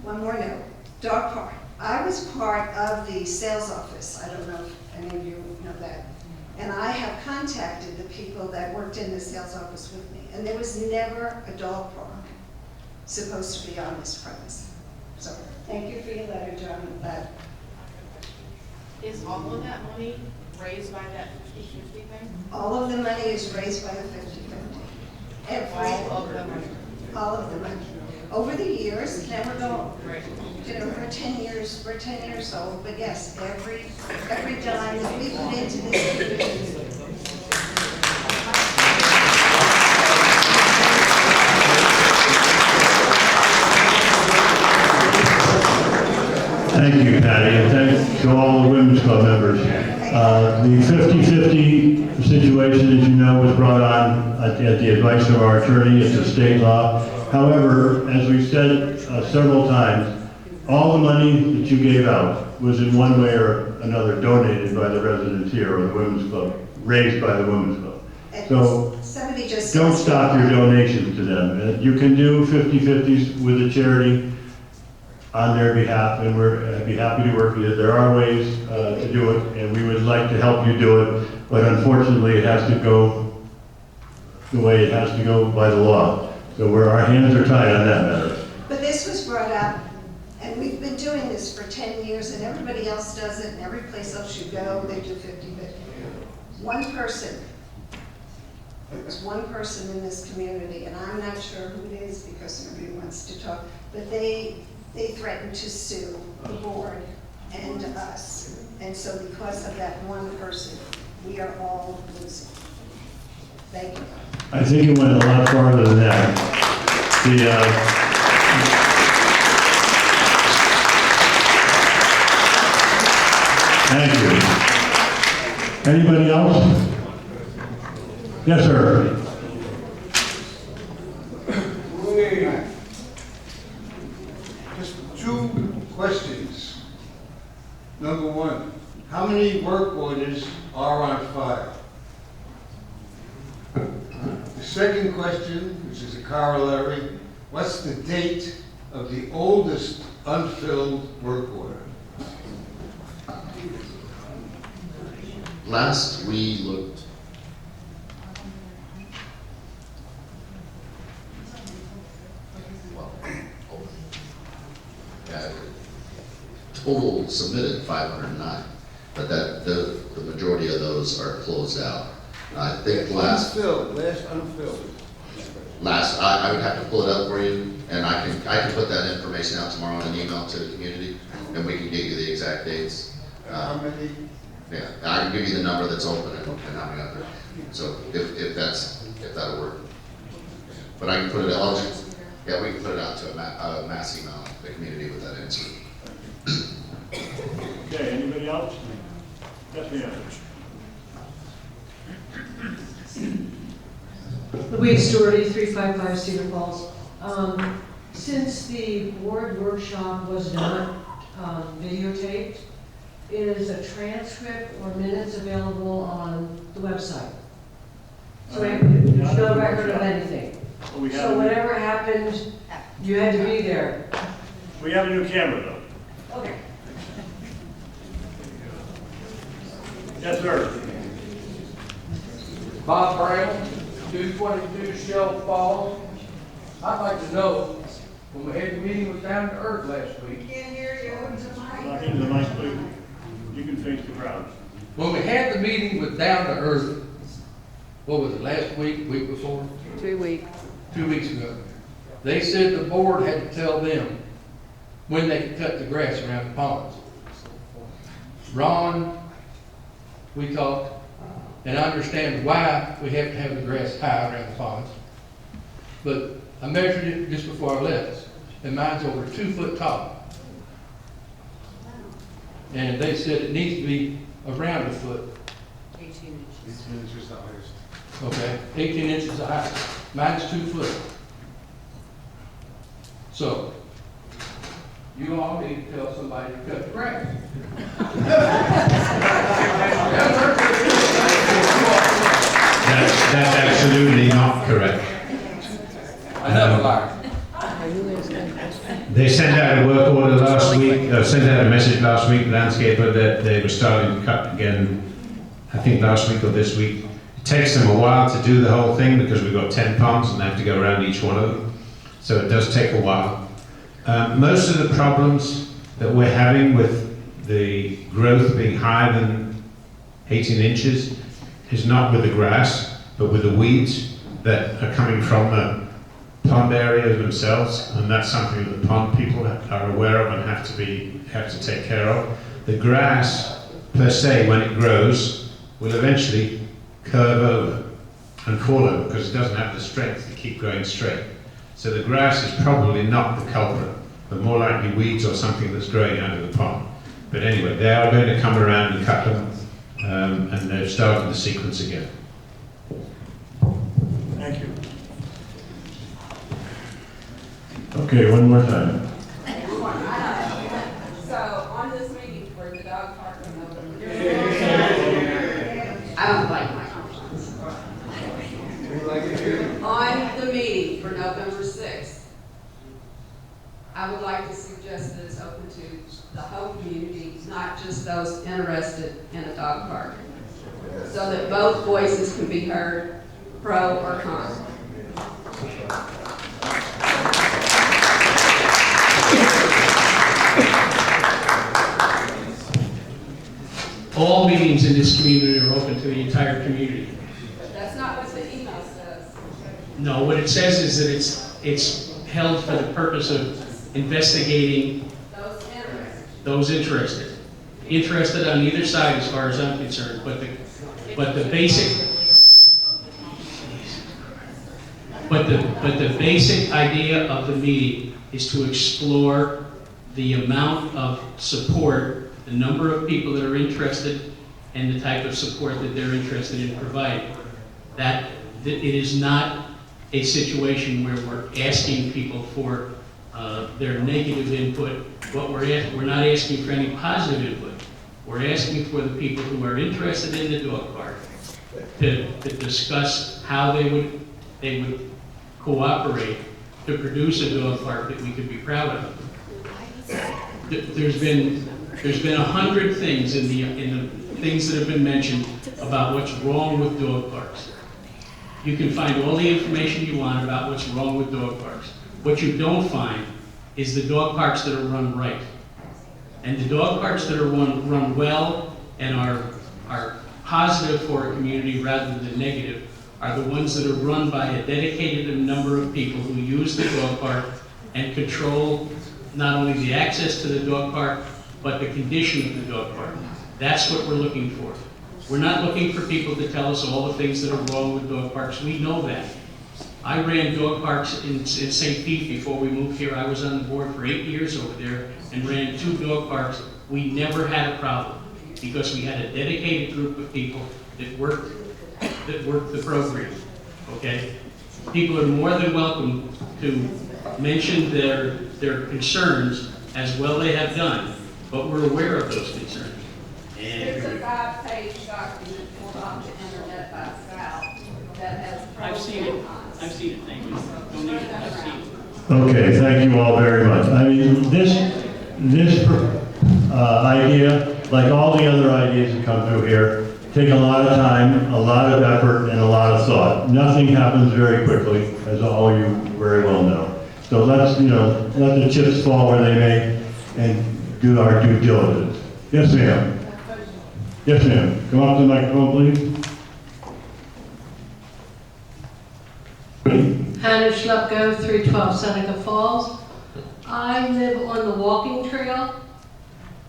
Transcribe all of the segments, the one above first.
One more note, dog park. I was part of the sales office. I don't know if any of you know that. And I have contacted the people that worked in the sales office with me. And there was never a dog park supposed to be on this premise. So thank you for your letter, John. Is all of that money raised by that 50/50 thing? All of the money is raised by the 50/50. All of the money. All of the money. Over the years, never go, Right. you know, we're 10 years old, but yes, every dime that we put into this community. Thank you, Patty, and thanks to all the Women's Club members. The 50/50 situation, as you know, was brought on at the advice of our attorney. It's a state law. However, as we've said several times, all the money that you gave out was in one way or another donated by the residents here or the Women's Club, raised by the Women's Club. So And somebody just. don't stop your donations to them. You can do 50/50s with a charity on their behalf, and I'd be happy to work with you. There are ways to do it, and we would like to help you do it, but unfortunately, it has to go the way it has to go by the law. So our hands are tied on that matter. But this was brought up, and we've been doing this for 10 years, and everybody else does it, and every place else you go, they do 50/50. One person, there's one person in this community, and I'm not sure who it is because nobody wants to talk, but they threatened to sue the board and us. And so because of that one person, we are all losing. Thank you. I think it went a lot farther than that. Thank you. Anybody else? Yes, sir. Just two questions. Number one, how many work orders are on file? The second question, which is a corollary, what's the date of the oldest unfilled work order? Last we looked, well, total submitted 509, but the majority of those are closed out. I think last Unfilled. I would have to pull it up for you, and I can put that information out tomorrow in an email to the community, and we can get you the exact dates. How many? Yeah, and I can give you the number that's open and how many out there. So if that'll work. But I can put it out, yeah, we can put it out to a mass email, the community with that answer. Okay, anybody else? Yes, ma'am. Louise Doherty, 355 Cedar Falls. Since the board workshop was not videotaped, is a transcript or minutes available on the website? So there's no record of anything. So whatever happened, you had to be there. We have a new camera, though. Okay. Yes, sir. Bob Brown, 222 Shell Falls. I'd like to know, when we had the meeting with Down to Earth last week, Can't hear you. Talk into the mic, please. You can face the crowd. when we had the meeting with Down to Earth, what was it, last week, week before? 2 weeks. 2 weeks ago. They said the board had to tell them when they could cut the grass around the ponds. Ron, we talked, and I understand why we have to have the grass high around the ponds. But I measured it just before I left, and mine's over 2 foot tall. And they said it needs to be around a foot. 18 inches. It's just the highest. Okay, 18 inches high. Mine's 2 foot. So, you all need to tell somebody to cut the grass. That's absolutely not correct. Another liar. They sent out a work order last week, sent out a message last week, landscaper, that they were starting to cut again, I think last week or this week. It takes them a while to do the whole thing because we've got 10 ponds and they have to go around each one of them. So it does take a while. Most of the problems that we're having with the growth being higher than 18 inches is not with the grass, but with the weeds that are coming from the pond area themselves, and that's something that the pond people are aware of and have to take care of. The grass, per se, when it grows, will eventually curve over and fall over because it doesn't have the strength to keep growing straight. So the grass is probably not the culprit, but more likely weeds or something that's growing out of the pond. But anyway, they are going to come around and cut them, and they've started the sequence again. Thank you. Okay, one more time. So, on this meeting for the dog park in November. I don't like my comments. On the meeting for November 6th, I would like to suggest that it's open to the whole community, not just those interested in a dog park, so that both voices can be heard, pro or con. All meetings in this community are open to the entire community. But that's not what the email says. No, what it says is that it's held for the purpose of investigating Those interested. those interested. Interested on either side as far as I'm concerned, but the basic idea of the meeting is to explore the amount of support, the number of people that are interested, and the type of support that they're interested in providing. That it is not a situation where we're asking people for their negative input. We're not asking for any positive input. We're asking for the people who are interested in the dog park to discuss how they would cooperate to produce a dog park that we could be proud of. There's been 100 things in the things that have been mentioned about what's wrong with dog parks. You can find all the information you want about what's wrong with dog parks. What you don't find is the dog parks that are run right. And the dog parks that are run well and are positive for a community rather than negative are the ones that are run by a dedicated number of people who use the dog park and control not only the access to the dog park, but the condition of the dog park. That's what we're looking for. We're not looking for people to tell us all the things that are wrong with dog parks. We know that. I ran dog parks in St. Pete before we moved here. I was on the board for 8 years over there and ran 2 dog parks. We never had a problem because we had a dedicated group of people that worked the program, okay? People are more than welcome to mention their concerns, as well they have done, but we're aware of those concerns. There's a 5-page document pulled off the internet by Sal that has. I've seen it, thank you. Don't need it, I've seen it. Okay, thank you all very much. I mean, this idea, like all the other ideas that come through here, take a lot of time, a lot of effort, and a lot of thought. Nothing happens very quickly, as all you very well know. So let's, let the chips fall where they may and do our due diligence. Yes, ma'am. Yes, ma'am. Come up to the microphone, please. Hannah Schlepko, 312 Seneca Falls. I live on the walking trail.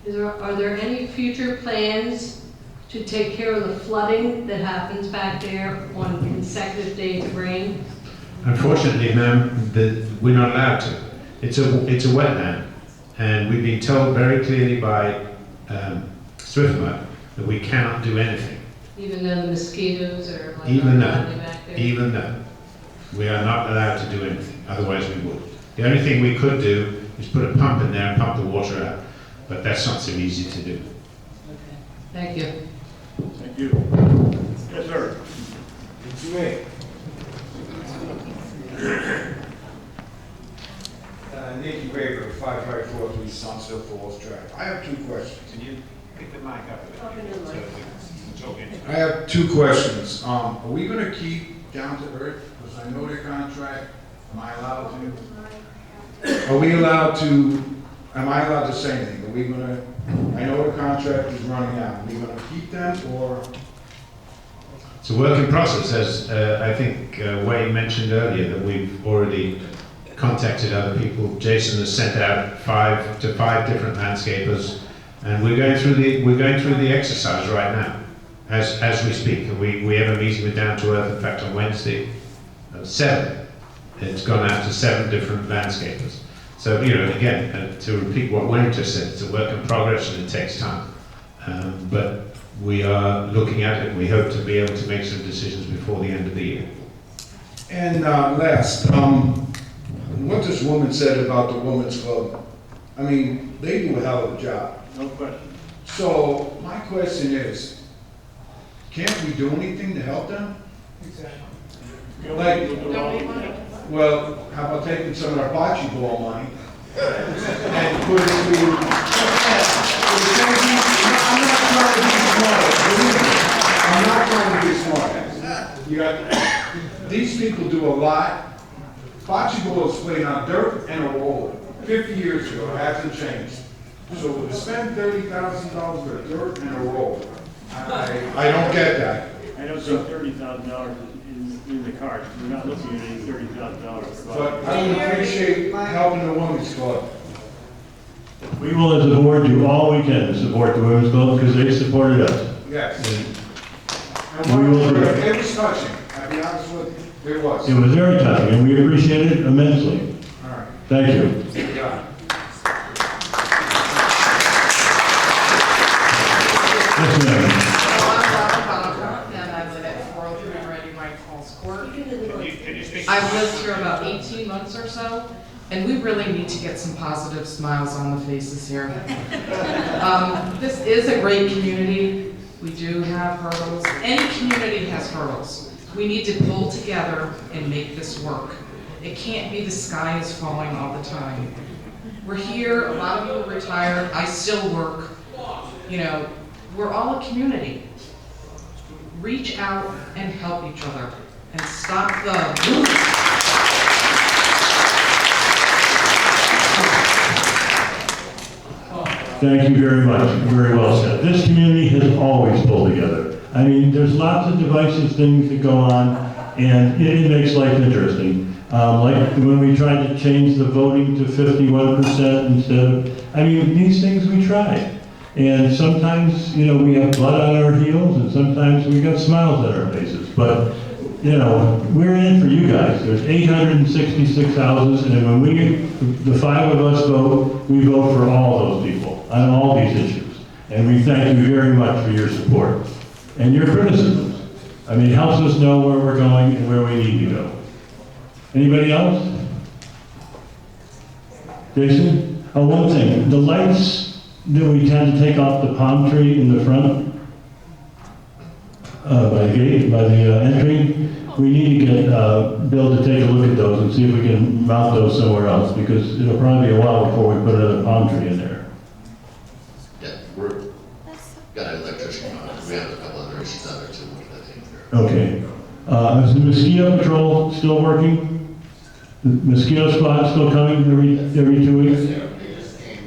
Are there any future plans to take care of the flooding that happens back there on consecutive days of rain? Unfortunately, ma'am, we're not allowed to. It's a wetland, and we've been told very clearly by Swiftmud that we cannot do anything. Even though the mosquitoes are like Even back there? Even though we are not allowed to do anything, otherwise we would. The only thing we could do is put a pump in there and pump the water out, but that's not so easy to do. Okay. Thank you. Thank you. Yes, sir. Nicky Raver, 5543 Sunset Falls Drive. I have two questions. Can you pick the mic up a bit? It's okay. I have two questions. Are we gonna keep Down to Earth? Because I know their contract. Am I allowed to say anything? Are we gonna, I know the contract is running out. Are we gonna keep them or? It's a work in process, as I think Wayne mentioned earlier, that we've already contacted other people. Jason has sent out five different landscapers, and we're going through the exercise right now, as we speak. And we have a meeting with Down to Earth, in fact, on Wednesday, 7. It's gone out to 7 different landscapers. So, you know, again, to repeat what Wayne just said, it's a work in progress and it takes time. But we are looking at it, and we hope to be able to make some decisions before the end of the year. And last, what this woman said about the women's club, I mean, they do a hell of a job. No question. So my question is, can't we do anything to help them? Exactly. Like, Donate money. well, how about taking some of our bocce ball money and put it to, I'm not trying to be smart. You got, these people do a lot. Bocce ball is played on dirt and a roller. 50 years ago, it hasn't changed. So to spend $30,000 for dirt and a roller, I don't get that. I don't think $30,000 is in the cards. We're not looking at any $30,000. But I would appreciate helping the women's club. We will, as a board, do all we can to support the women's club because they supported us. Yes. We will And do it. it was touching, I'll be honest with you, it was. It was very touching, and we appreciate it immensely. All right. Thank you. Yeah. Yes, ma'am. I'm Robert Bonifer, and I live at 403 Randy Wright Falls Court. Can you speak? I've lived here about 18 months or so, and we really need to get some positive smiles on the faces here. This is a great community. We do have hurdles. Any community has hurdles. We need to pull together and make this work. It can't be the sky is falling all the time. We're here, a lot of you are retired, I still work. You know, we're all a community. Reach out and help each other and stop the Thank you very much. Very well said. This community has always pulled together. I mean, there's lots of divisive things that go on, and it makes life interesting. Like when we tried to change the voting to 51% instead of, I mean, these things we tried. And sometimes, you know, we have blood on our heels, and sometimes we got smiles on our faces. But, you know, we're in it for you guys. There's 866 houses, and when the 5 of us vote, we vote for all those people on all these issues. And we thank you very much for your support and your criticisms. I mean, it helps us know where we're going and where we need to go. Anybody else? Jason? Oh, one thing, the lights that we tend to take off the palm tree in the front, by the gate, by the entry, we need to get Bill to take a look at those and see if we can mount those somewhere else, because it'll probably be a while before we put another palm tree in there. Yeah, got an electrician on it. We have a couple other issues out there too, I think. Okay. Is the mosquito patrol still working? The mosquito squad still coming every 2 weeks? They just came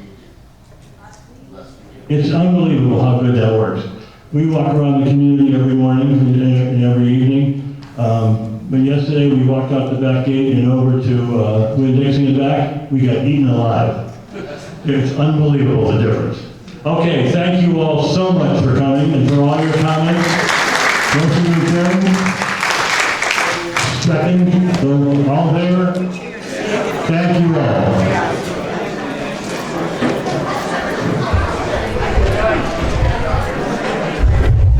It's unbelievable how good that works. We walk around the community every morning and every evening. But yesterday we walked out the back gate and over to Winn-Dixie and back. We got eaten alive. It's unbelievable the difference. Okay, thank you all so much for coming and for all your comments. Motion to adjourn. Second, all in favor? Thank you all.